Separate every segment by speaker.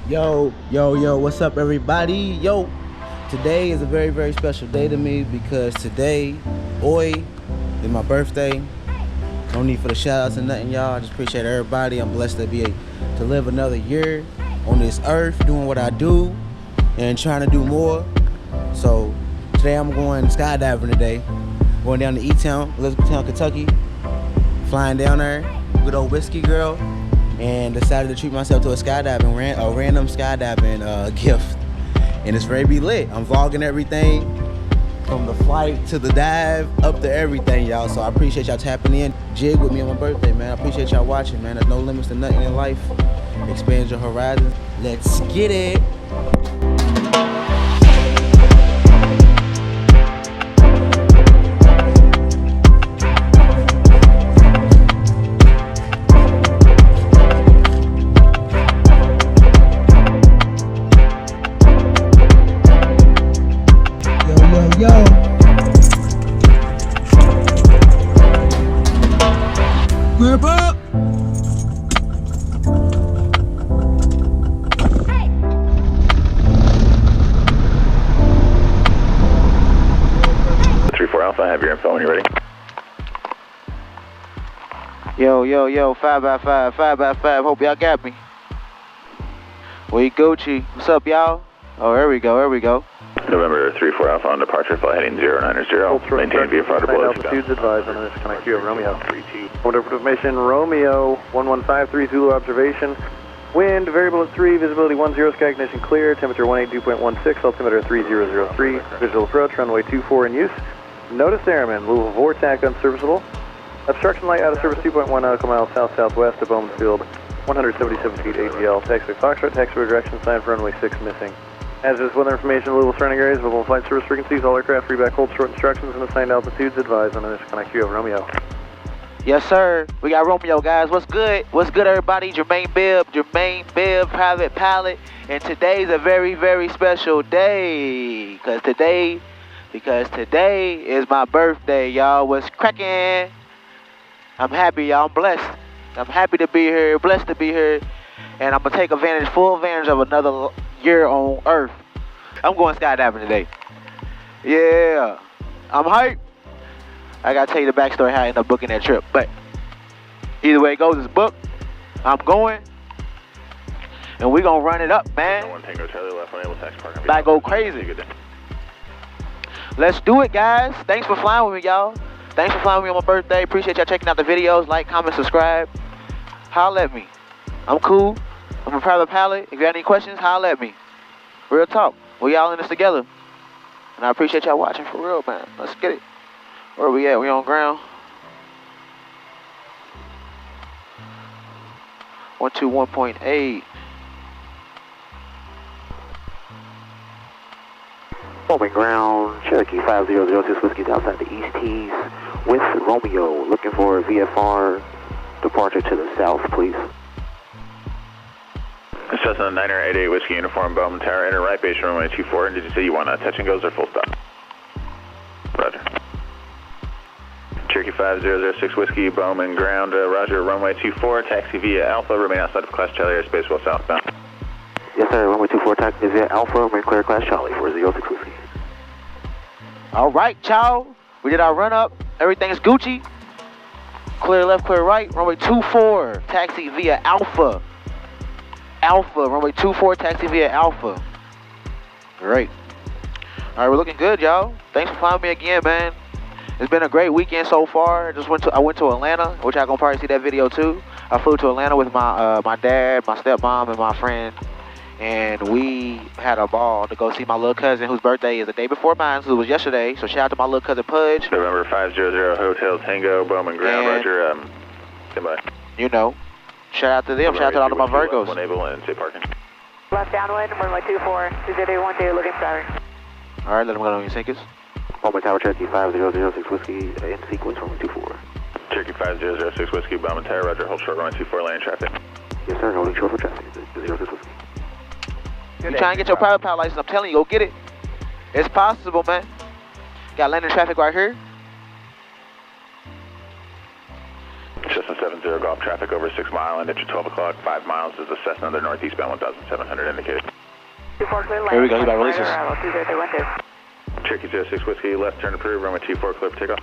Speaker 1: Yo, what's up everybody? Yo, today is a very, very special day to me because today, is my birthday. No need for the shout outs and nothing, y'all. I just appreciate everybody. I'm blessed to live another year on this earth, doing what I do and trying to do more. So today I'm going skydiving today. Going down to E-Town, Elizabethtown, Kentucky. Flying down there with old whiskey girl. And decided to treat myself to a random skydiving gift. And it's ready to be lit. I'm vlogging everything from the flight to the dive, up to everything, y'all. So I appreciate y'all tapping in. Jig with me on my birthday, man. I appreciate y'all watching, man. There's no limits to nothing in life. Expand your horizons. Let's get it. Yo. Grip up. Hey.
Speaker 2: 3-4 Alpha, have your info when you're ready.
Speaker 1: Yo, 5x5. Hope y'all got me. We Gucci. What's up, y'all? Oh, here we go.
Speaker 2: November 3-4 Alpha on departure, flight heading 090. Maintain VFR to below.
Speaker 3: Altitudes advised on this connect you of Romeo 32. Order for information, Romeo 1153 Zulu observation. Wind variable at 3, visibility 10, sky ignition clear, temperature 182.16, altimeter 3003. Visual approach, runway 24 in use. Notice airman, Louisville Vortac unserviceable. Obstruction light out of service 2.1 nautical miles south-southwest of Bowman Field, 177 feet AGL. Taxi Foxtrot, taxiway direction sign for runway 6 missing. As is weather information, Louisville surrounding areas, available flight service frequencies, all aircraft free back hold short instructions and assigned altitudes advised on this connect you of Romeo.
Speaker 1: Yes, sir. We got Romeo, guys. What's good? What's good, everybody? Jermaine Bibb, private pilot. And today's a very, very special day. Because today is my birthday, y'all. What's cracking? I'm happy, y'all. I'm blessed. I'm happy to be here, blessed to be here. And I'm going to take full advantage of another year on Earth. I'm going skydiving today. Yeah. I'm hyped. I gotta tell you the backstory how I ended up booking that trip. But either way it goes, it's booked. I'm going. And we gonna run it up, man. About go crazy. Let's do it, guys. Thanks for flying with me, y'all. Thanks for flying with me on my birthday. Appreciate y'all checking out the videos. Like, comment, subscribe. Holla at me. I'm cool. I'm a private pilot. If you got any questions, holla at me. Real talk. We all in this together. And I appreciate y'all watching for real, man. Let's get it. Where we at? We on ground. 121.8.
Speaker 4: Moving ground, Cherokee 5006 Whiskey's outside the East Tees with Romeo. Looking for VFR departure to the south, please.
Speaker 2: Cessna 988 Whiskey Uniform, Bowman Tower, enter right base runway 24. And did you say you want touch and goes or full stop? Roger. Cherokee 5006 Whiskey, Bowman ground, roger, runway 24, taxi via Alpha, remain outside of Class Charlie airspace while southbound.
Speaker 4: Yes, sir, runway 24, taxi via Alpha, remain clear Class Charlie, 406 Whiskey.
Speaker 1: All right, y'all. We did our run up. Everything's Gucci. Clear left, clear right. Runway 24, taxi via Alpha. Runway 24, taxi via Alpha. Great. All right, we're looking good, y'all. Thanks for flying with me again, man. It's been a great weekend so far. I went to Atlanta, which y'all gonna probably see that video too. I flew to Atlanta with my dad, my stepmom, and my friend, and we had a ball to go see my little cousin, whose birthday is the day before mine, so it was yesterday. So shout out to my little cousin Pudge.
Speaker 2: November 500 Hotel Tango, Bowman ground, roger. Goodbye.
Speaker 1: You know, shout out to them. Shout out to all of my Virgos.
Speaker 2: Enable and say parking.
Speaker 5: Left downwind, runway 24, 2012, looking sorry.
Speaker 1: All right, let them go on your sinkers.
Speaker 4: Bowman Tower, Cherokee 5006 Whiskey, in sequence, runway 24.
Speaker 2: Cherokee 5006 Whiskey, Bowman Tower, roger, hold short, runway 24, lane traffic.
Speaker 4: Yes, sir, holding short for traffic, 06 Whiskey.
Speaker 1: You trying to get your private pilot license, I'm telling you, go get it. It's possible, man. Got landing traffic right here.
Speaker 2: Cessna 70 Golf traffic over 6 Mile and at your 12 o'clock. 5 miles is the Cessna, the northeastbound 1,700 indicated.
Speaker 5: 24 clear.
Speaker 6: Here we go, you got releases.
Speaker 5: 20312.
Speaker 2: Cherokee 06 Whiskey, left turn approved, runway 24, clear for takeoff.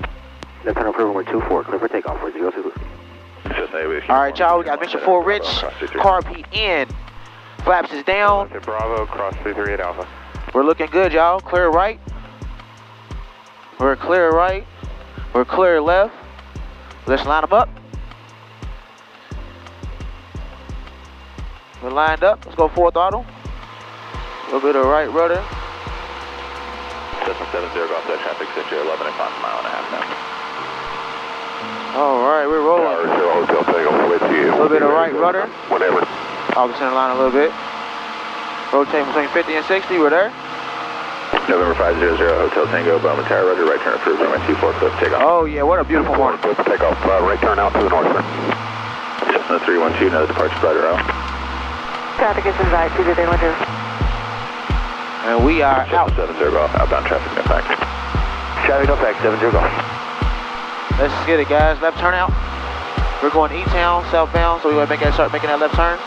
Speaker 4: Left turn approved, runway 24, clear for takeoff for 06 Whiskey.
Speaker 6: All right, y'all, we got mission 4 Rich, car Pete in, flaps is down.
Speaker 2: Bravo, cross 338 Alpha.
Speaker 6: We're looking good, y'all. Clear right. We're clear right. We're clear left. Let's line them up. We're lined up. Let's go full throttle. A little bit of right rudder.
Speaker 2: Cessna 70 Golf that traffic, set your 11 o'clock, mile and a half now.
Speaker 6: All right, we're rolling.
Speaker 2: Hotel takeoff with you.
Speaker 6: A little bit of right rudder.
Speaker 2: Whatever.
Speaker 6: Off the center line a little bit. Rotating between 50 and 60. We're there.
Speaker 2: November 500 Hotel Tango, Bowman Tower, roger, right turn approved, runway 24, clear for takeoff.
Speaker 6: Oh yeah, what a beautiful morning.
Speaker 2: Clear for takeoff, right turn out to the north, sir. Cessna 312, another departure flight around.
Speaker 5: Traffic is inside 20312.
Speaker 6: And we are out.
Speaker 2: Cessna 70 Golf, outbound traffic, no fact. Traffic, no fact, 70 Golf.
Speaker 6: Let's get it, guys. Left turn out. We're going E-Town, southbound, so we're going to start making that left turn.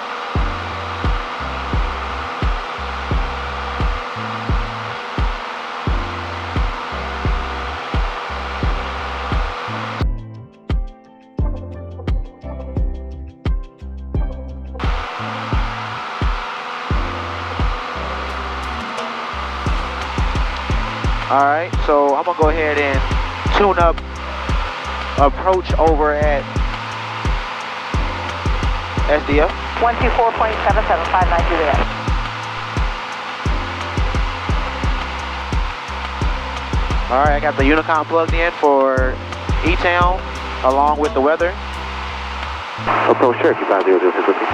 Speaker 6: All right, so I'm gonna go ahead and tune up approach over at SDF.
Speaker 5: 124.77592.
Speaker 6: All right, I got the Unicom plugged in for E-Town along with the weather.
Speaker 4: Approach Cherokee 506 Whiskey.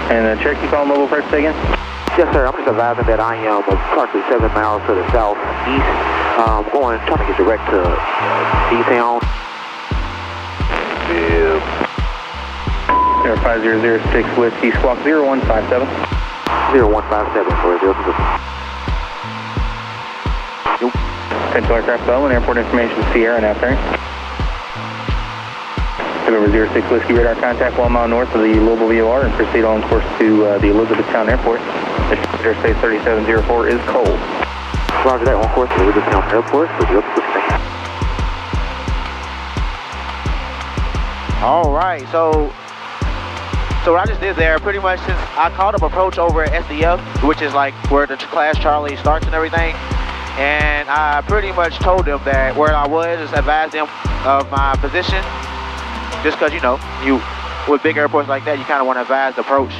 Speaker 3: And Cherokee call mobile first again?
Speaker 4: Yes, sir. I'm just advising that I am approximately 7 miles to the southeast. Trying to get direct to E-Town.
Speaker 2: Bibb.
Speaker 3: 5006 Whiskey, squawk 0157.
Speaker 4: 0157 for 06 Whiskey.
Speaker 3: Potential aircraft Bowman, airport information Sierra, now turn. November 06 Whiskey, radar contact 1 mile north of the Louisville VOR and proceed on course to the Elizabethtown Airport. Airspace 3704 is cold.
Speaker 4: Roger that, on course to Elizabethtown Airport for the 06 Whiskey.
Speaker 6: All right, so what I just did there, pretty much since I called up approach over at SDF, which is like where the class Charlie starts and everything, and I pretty much told them that where I was, just advised them of my position. Just because, you know, with big airports like that, you kind of want to advise the approach.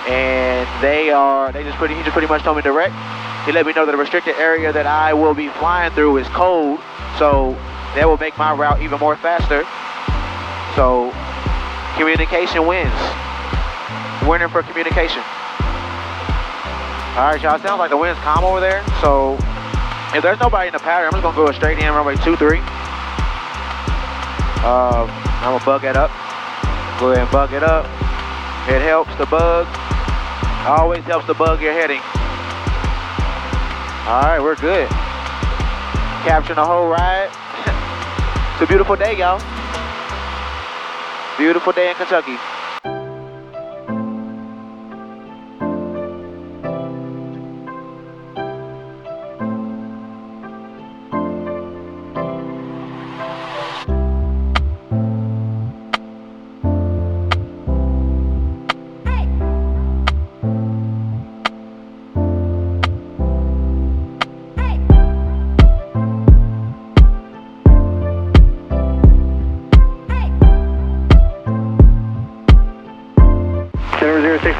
Speaker 6: And he just pretty much told me direct. He let me know that the restricted area that I will be flying through is cold, so that will make my route even more faster. So communication wins. Winner for communication. All right, y'all, sounds like the wind's calm over there. So if there's nobody in the pattern, I'm just gonna go straight in runway 23. I'm gonna bug it up. Go ahead and bug it up. It helps the bug. Always helps the bug your heading. All right, we're good. Capturing the whole ride. It's a beautiful day, y'all. Beautiful day in Kentucky.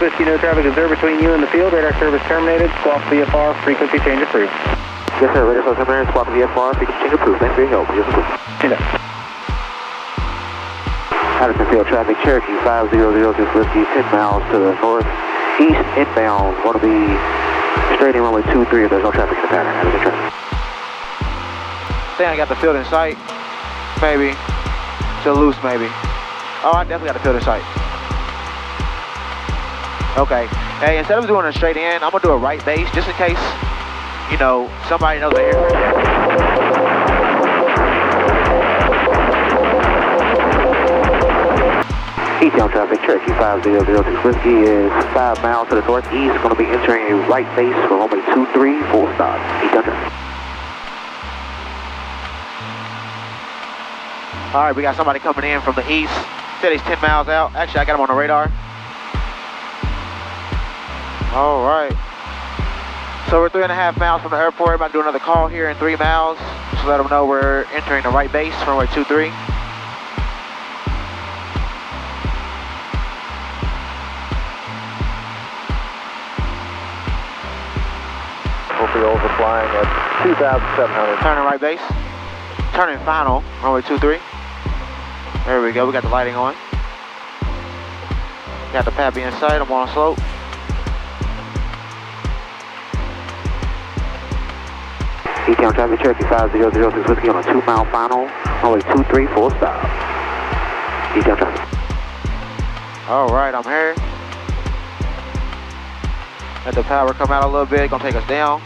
Speaker 3: Whiskey, no traffic observed between you and the field. Radar service terminated. Squawk VFR, frequency change approved.
Speaker 4: Yes, sir. Radar service terminated. Squawk VFR, frequency change approved. Thanks for your help. Yes, approved. Addison Field traffic, Cherokee 5006 Whiskey, 10 miles to the northeast inbound. Want to be straight in runway 23 if there's no traffic in the pattern. Addison traffic.
Speaker 6: I think I got the field in sight. Maybe. Still loose, maybe. Oh, I definitely got the field in sight. Okay. Hey, instead of doing a straight in, I'm gonna do a right base just in case you know, somebody knows the area.
Speaker 4: Eastbound traffic, Cherokee 5006 Whiskey is 5 miles to the northeast. Going to be entering a right base for runway 23, full stop. Eastbound traffic.
Speaker 6: All right, we got somebody coming in from the east. Said he's 10 miles out. Actually, I got him on the radar. All right. So we're 3.5 miles from the airport. About to do another call here in 3 miles. Just let them know we're entering the right base, runway 23.
Speaker 3: Fuels are flying at 2,700.
Speaker 6: Turning right base. Turning final, runway 23. There we go, we got the lighting on. Got the Pappy in sight, I'm on a slope.
Speaker 4: Eastbound traffic, Cherokee 5006 Whiskey on a 2-mile final, runway 23, full stop. Eastbound traffic.
Speaker 6: All right, I'm here. Let the power come out a little bit, gonna take us down.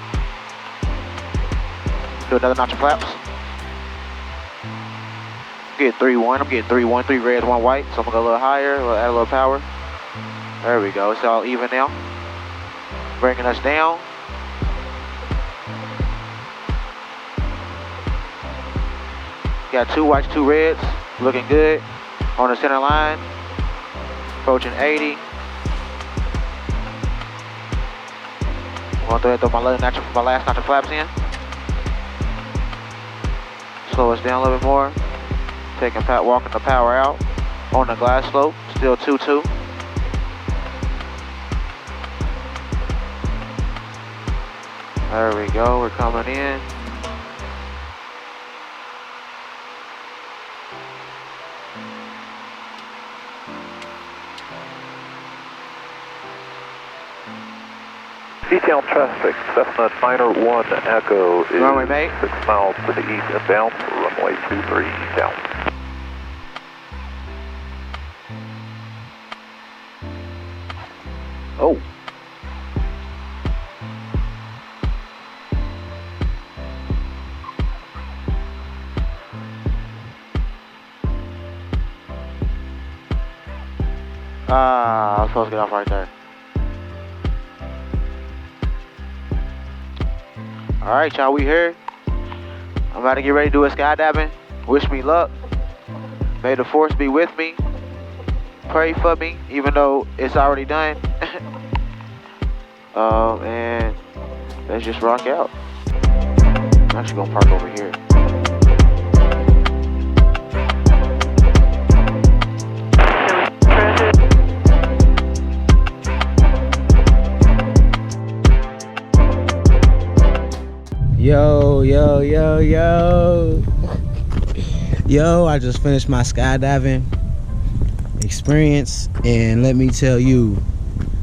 Speaker 6: Do another notch of flaps. Get 3-1, I'm getting 3-1, 3 reds, 1 white. So I'm gonna go a little higher, add a little power. There we go, it's all even now. Bringing us down. Got 2 whites, 2 reds, looking good. On the center line, approaching 80. I'm going to throw my last notch of flaps in. Slow us down a little bit more. Walking the power out on the glide slope. Still 2-2. There we go. We're coming in.
Speaker 3: Detail traffic, Cessna 901 Echo is
Speaker 6: runway mate.
Speaker 3: 6 miles to the east inbound, runway 23 down.
Speaker 6: Oh. I was supposed to get off right there. Alright, y'all, we here. I'm about to get ready to do a skydiving. Wish me luck. May the force be with me. Pray for me, even though it's already done. And let's just rock out. I'm actually gonna park over here.
Speaker 1: Yo, yo, yo, yo. Yo, I just finished my skydiving experience, and let me tell you,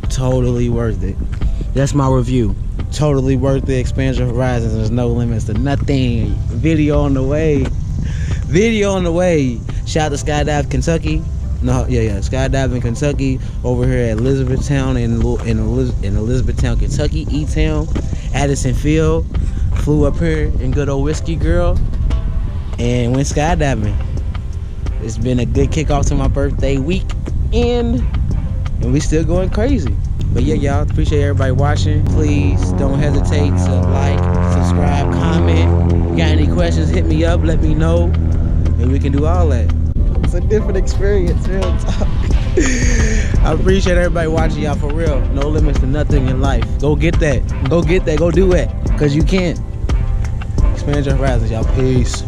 Speaker 1: totally worth it. That's my review. Totally worth it. Expand your horizons. There's no limits to nothing. Video on the way. Video on the way. Shout out to Skydive Kentucky. No, yeah, Skydiving Kentucky over here at Elizabethtown in Elizabethtown, Kentucky, E-Town, Addison Field. Flew up here in good old Whiskey Girl and went skydiving. It's been a good kickoff to my birthday weekend, and we still going crazy. But yeah, y'all, appreciate everybody watching. Please don't hesitate to like, subscribe, comment. If you got any questions, hit me up, let me know, and we can do all that. It's a different experience, real talk. I appreciate everybody watching, y'all, for real. No limits to nothing in life. Go get that. Go get that. Go do it. Because you can. Expand your horizons, y'all. Peace.